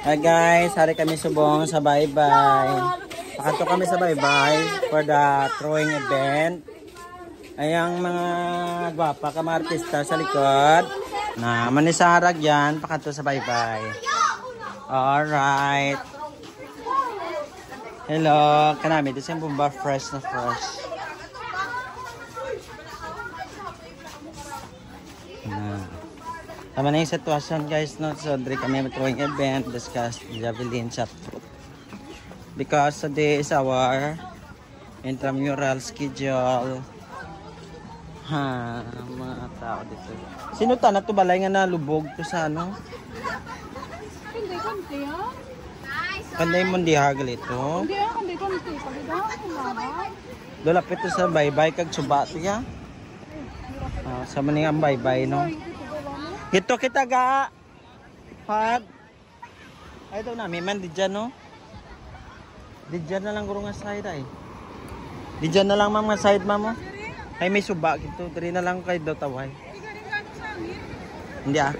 Hi guys, hari kami subong sa bye-bye. Pakato kami sa bye-bye for the throwing event. Ayang mga gwapa ka mga artista sa likod. Na manisarag yan, pakato sa bye-bye. Alright. Hello, kanami. Ito siyang bumba fresh na fresh. Tama na yung sitwasyon guys, no? So, dari kami throwing event, discuss javelin shot put. Because today is our intramural schedule. Ha, mga tao dito. Sino ta na to balay nga nalubog to sa ano? Hindi konti ha? Kanday mo di hagal ito. Hindi ha, hindi konti. Pagdahan, dolapit to sa bye-bye kag suba to ya. Sa maning ang bye-bye, no? Ito kita ga. Pag. Ay ito na, may man di dyan, no? Di dyan na lang guro nga side ay. Di dyan na lang mga side mamo. Ay may suba kito. Dari na lang kay daw taway. Hindi ah.